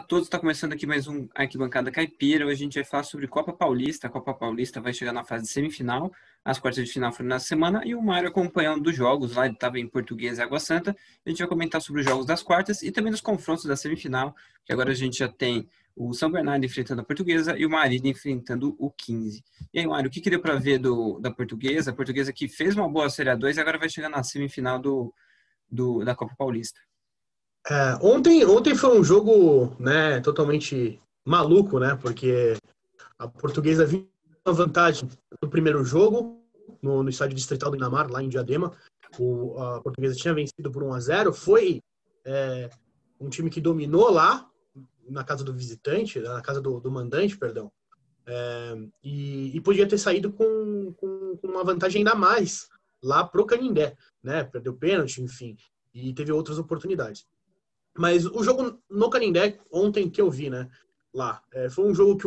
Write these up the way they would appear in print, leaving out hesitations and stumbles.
todos, está começando aqui mais um Arquibancada Caipira. Hoje a gente vai falar sobre Copa Paulista. A Copa Paulista vai chegar na fase de semifinal. As quartas de final foram na semana e o Mário acompanhando dos jogos. Lá ele estava em Portuguesa e Água Santa. A gente vai comentar sobre os jogos das quartas e também dos confrontos da semifinal, que agora a gente já tem o São Bernardo enfrentando a Portuguesa e o Marília enfrentando o 15. E aí, Mário, o que deu para ver da Portuguesa? A Portuguesa que fez uma boa Série A2 e agora vai chegar na semifinal da Copa Paulista. Ontem foi um jogo, né, totalmente maluco, né? Porque a Portuguesa vinha uma vantagem no primeiro jogo, no estádio Distrital do Inhamar, lá em Diadema. A Portuguesa tinha vencido por 1-0. Foi um time que dominou lá, na casa do visitante, na casa do mandante, perdão. E podia ter saído com uma vantagem ainda mais lá pro Canindé, né? Perdeu pênalti, enfim, e teve outras oportunidades. Mas o jogo no Canindé, ontem que eu vi, né, lá, foi um jogo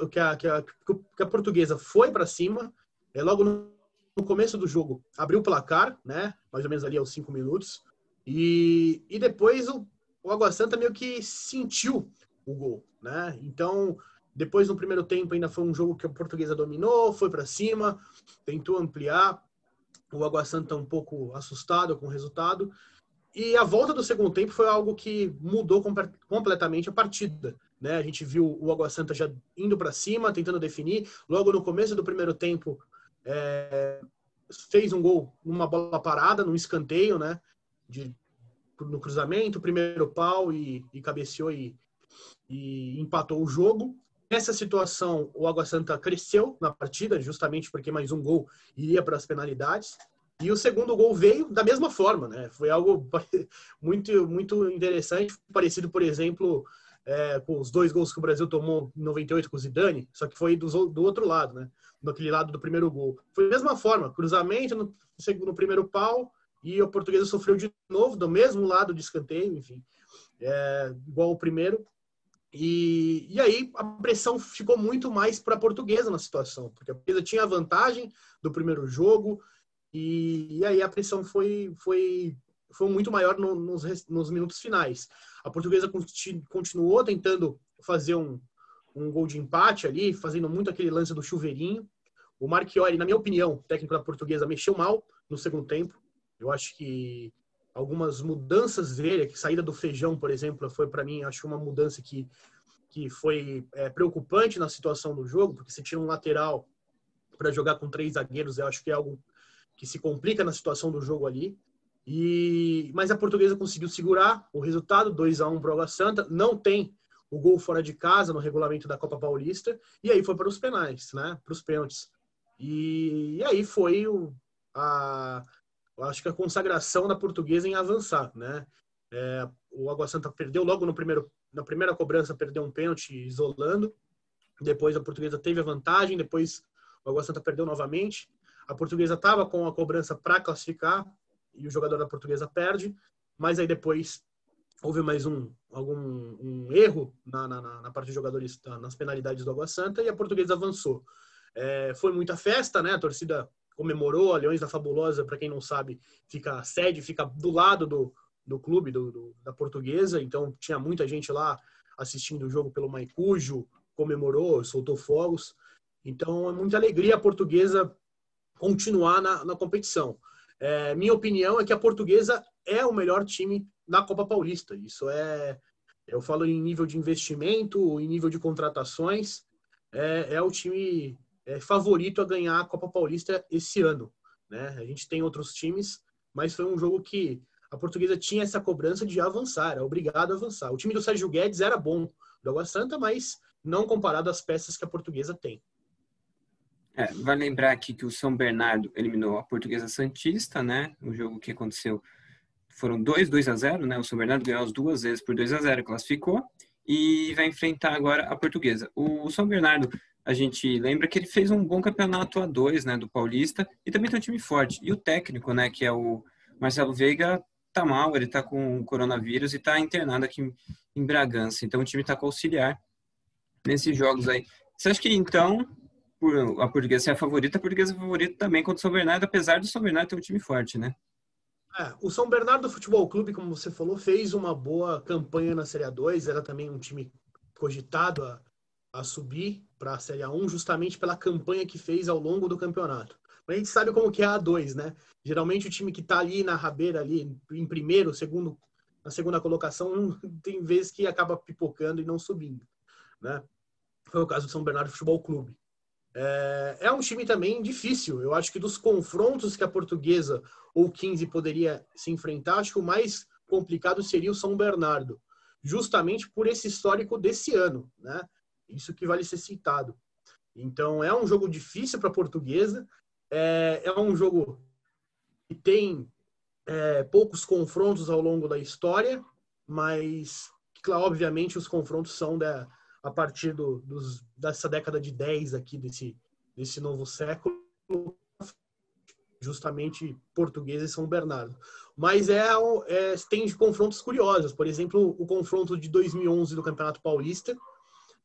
que a Portuguesa foi para cima, logo no começo do jogo abriu o placar, né, mais ou menos ali aos 5 minutos, e depois o Água Santa meio que sentiu o gol, né, então depois no primeiro tempo ainda foi um jogo que a Portuguesa dominou, foi para cima, tentou ampliar, o Água Santa um pouco assustado com o resultado. E a volta do segundo tempo foi algo que mudou completamente a partida, né? A gente viu o Água Santa já indo para cima, tentando definir. Logo no começo do primeiro tempo, fez um gol numa bola parada, num escanteio, né? No cruzamento, primeiro pau e cabeceou e empatou o jogo. Nessa situação, o Água Santa cresceu na partida, justamente porque mais um gol iria para as penalidades. E o segundo gol veio da mesma forma, né? Foi algo muito, muito interessante, parecido, por exemplo, com os 2 gols que o Brasil tomou em 98 com o Zidane, só que foi do outro lado, né? Daquele lado do primeiro gol. Foi da mesma forma, cruzamento no primeiro pau, e a Portuguesa sofreu de novo, do mesmo lado de escanteio, enfim, igual o primeiro. E aí a pressão ficou muito mais para a Portuguesa na situação, porque a Portuguesa tinha a vantagem do primeiro jogo, e aí a pressão foi muito maior nos minutos finais. A Portuguesa continuou tentando fazer um gol de empate ali, fazendo muito aquele lance do chuveirinho. O Marchiori, na minha opinião, o técnico da Portuguesa, mexeu mal no segundo tempo. Eu acho que algumas mudanças dele, a saída do Feijão, por exemplo, foi para mim, acho uma mudança que foi preocupante na situação do jogo, porque você tira um lateral para jogar com 3 zagueiros, eu acho que é algo que se complica na situação do jogo ali. Mas a Portuguesa conseguiu segurar o resultado, 2-1 para o Água Santa. Não tem o gol fora de casa no regulamento da Copa Paulista. E aí foi para os penais, né? Para os pênaltis. E aí foi acho que a consagração da Portuguesa em avançar, né? O Água Santa perdeu logo na primeira cobrança, perdeu um pênalti isolando. Depois a Portuguesa teve a vantagem, depois o Água Santa perdeu novamente. A Portuguesa estava com a cobrança para classificar e o jogador da Portuguesa perde, mas aí depois houve mais um erro na parte de jogadores, nas penalidades do Água Santa, e a Portuguesa avançou. Foi muita festa, né? A torcida comemorou, a Leões da Fabulosa, para quem não sabe, a sede fica do lado do clube da Portuguesa, então tinha muita gente lá assistindo o jogo pelo Maicujo, comemorou, soltou fogos. Então é muita alegria a Portuguesa continuar na competição. Minha opinião é que a Portuguesa é o melhor time na Copa Paulista. Isso eu falo em nível de investimento, em nível de contratações, é o time favorito a ganhar a Copa Paulista esse ano, né? A gente tem outros times, mas foi um jogo que a Portuguesa tinha essa cobrança de avançar, era obrigado a avançar. O time do Sérgio Guedes era bom, do Água Santa, mas não comparado às peças que a Portuguesa tem. Vai lembrar aqui que o São Bernardo eliminou a Portuguesa Santista, né? O jogo que aconteceu foram 2-0, né? O São Bernardo ganhou as 2 vezes por 2-0, classificou e vai enfrentar agora a Portuguesa. O São Bernardo, a gente lembra que ele fez um bom campeonato A2, né? Do Paulista, e também tem um time forte. E o técnico, né? Que é o Marcelo Veiga, tá mal, ele tá com coronavírus e tá internado aqui em Bragança. Então o time tá com auxiliar nesses jogos aí. Você acha que então a Portuguesa é a Portuguesa é a favorita também contra o São Bernardo, apesar do São Bernardo ter um time forte, né? O São Bernardo Futebol Clube, como você falou, fez uma boa campanha na Série A2, era também um time cogitado a subir para a Série A1 justamente pela campanha que fez ao longo do campeonato. Mas a gente sabe como que é a A2, né? Geralmente o time que está ali na rabeira, ali em primeiro, segundo, na segunda colocação, tem vezes que acaba pipocando e não subindo, né? Foi o caso do São Bernardo Futebol Clube. É um time também difícil. Eu acho que dos confrontos que a Portuguesa ou 15 poderia se enfrentar, acho que o mais complicado seria o São Bernardo, justamente por esse histórico desse ano, né? Isso que vale ser citado. Então, é um jogo difícil para a Portuguesa, é um jogo que tem poucos confrontos ao longo da história, mas, claro, obviamente, os confrontos são a partir dessa década de 10 aqui, desse novo século, justamente Portuguesa e São Bernardo. Mas tem confrontos curiosos. Por exemplo, o confronto de 2011 do Campeonato Paulista,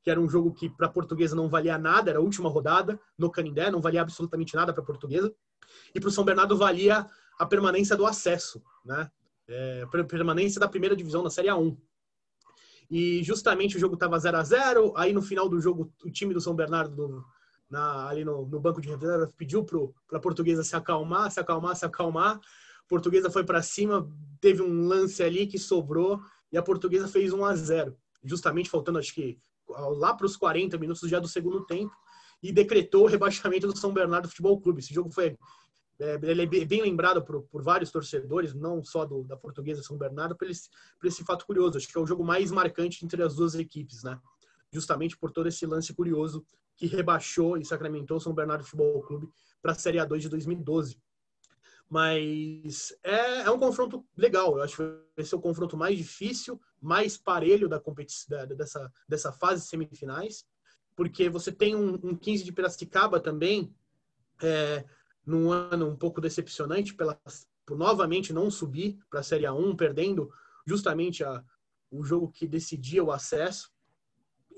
que era um jogo que para a Portuguesa não valia nada, era a última rodada no Canindé, não valia absolutamente nada para a Portuguesa, e para o São Bernardo valia a permanência do acesso, né? Permanência da primeira divisão na Série A1. E justamente o jogo estava 0-0, aí no final do jogo o time do São Bernardo ali no banco de reserva pediu para a Portuguesa se acalmar. A Portuguesa foi para cima, teve um lance ali que sobrou e a Portuguesa fez 1-0, justamente faltando, acho que lá para os 40 minutos já do segundo tempo, e decretou o rebaixamento do São Bernardo Futebol Clube. Esse jogo ele é bem lembrado por vários torcedores, não só da Portuguesa São Bernardo, por esse fato curioso. Acho que é o jogo mais marcante entre as duas equipes, né? Justamente por todo esse lance curioso que rebaixou e sacramentou o São Bernardo Futebol Clube para a Série A2 de 2012. Mas é um confronto legal. Eu acho que vai ser o confronto mais difícil, mais parelho da competição, dessa fase de semifinais, porque você tem um 15 de Piracicaba também, num ano um pouco decepcionante por novamente não subir para a Série A1, perdendo justamente o jogo que decidia o acesso,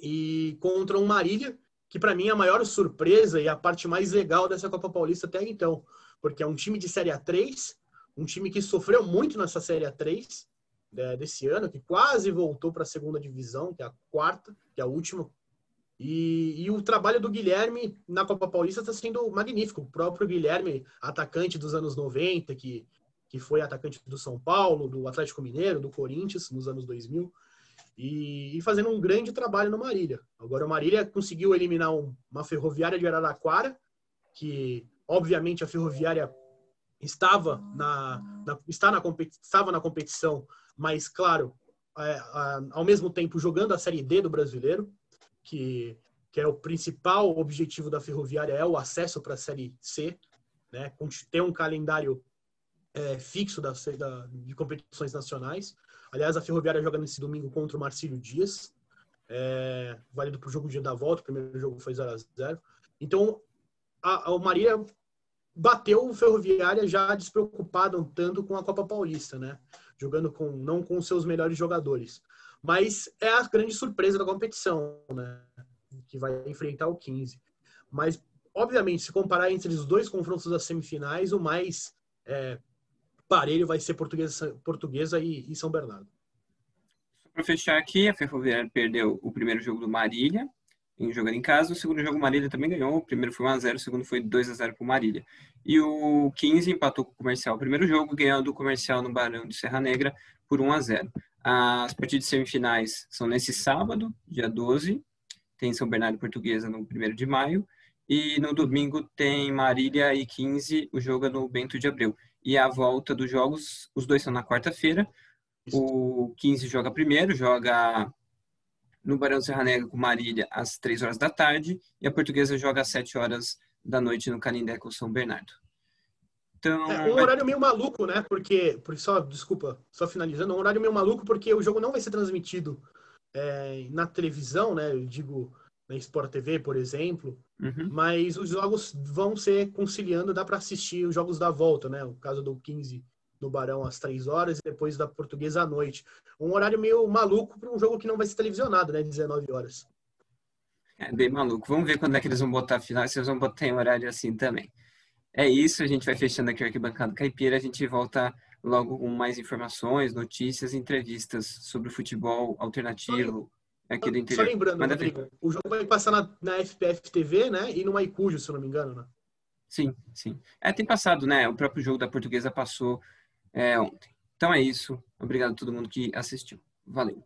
e contra um Marília, que para mim é a maior surpresa e a parte mais legal dessa Copa Paulista até então, porque é um time de Série A3, um time que sofreu muito nessa Série A3 desse ano, que quase voltou para a segunda divisão, que é a quarta, que é a última. E o trabalho do Guilherme na Copa Paulista está sendo magnífico. O próprio Guilherme, atacante dos anos 90, que foi atacante do São Paulo, do Atlético Mineiro, do Corinthians, nos anos 2000, e fazendo um grande trabalho no Marília. Agora o Marília conseguiu eliminar uma Ferroviária de Araraquara, que obviamente a Ferroviária estava na competição, mas claro, ao mesmo tempo jogando a Série D do Brasileiro, que é o principal objetivo da Ferroviária, é o acesso para a Série C, né? Ter um calendário fixo de competições nacionais. Aliás, a Ferroviária joga nesse domingo contra o Marcílio Dias, válido para o jogo dia da volta. O primeiro jogo foi 0-0. Então, o Marília bateu o Ferroviária já despreocupado um tanto com a Copa Paulista, né? Jogando não com os seus melhores jogadores. Mas é a grande surpresa da competição, né? Que vai enfrentar o 15. Mas, obviamente, se comparar entre os dois confrontos das semifinais, o mais parelho vai ser Portuguesa e São Bernardo. Para fechar aqui, a Ferroviária perdeu o primeiro jogo do Marília, jogando em casa. O segundo jogo o Marília também ganhou. O primeiro foi 1-0, o segundo foi 2-0 para o Marília. E o 15 empatou com o Comercial o primeiro jogo, ganhando o Comercial no Barão de Serra Negra por 1-0. As partidas semifinais são nesse sábado, dia 12. Tem São Bernardo e Portuguesa no 1º de maio. E no domingo tem Marília e 15, o jogo é no Bento de Abreu. E a volta dos jogos, os dois são na quarta-feira. O 15 joga primeiro, joga no Barão de Serra Negra com Marília às 3 horas da tarde, e a Portuguesa joga às 7 horas da noite no Canindé com São Bernardo. Então, um horário meio maluco, né? Porque só finalizando, um horário meio maluco porque o jogo não vai ser transmitido na televisão, né? Eu digo na Sport TV, por exemplo, mas os jogos vão ser conciliando, dá para assistir os jogos da volta, né? O caso do 15 no Barão às 3 horas e depois da Portuguesa à noite. Um horário meio maluco para um jogo que não vai ser televisionado, né? 19 horas. É bem maluco. Vamos ver quando é que eles vão botar a final, se eles vão botar em horário assim também. É isso, a gente vai fechando aqui o Arquibancada Caipira. A gente volta logo com mais informações, notícias, entrevistas sobre o futebol alternativo. aqui do Só interior. lembrando, Mas, Rodrigo, o jogo vai passar na FPF TV, né? E no Maicujo, se eu não me engano, né? sim, sim. Tem passado, né? O próprio jogo da Portuguesa passou ontem. Então é isso. Obrigado a todo mundo que assistiu. Valeu.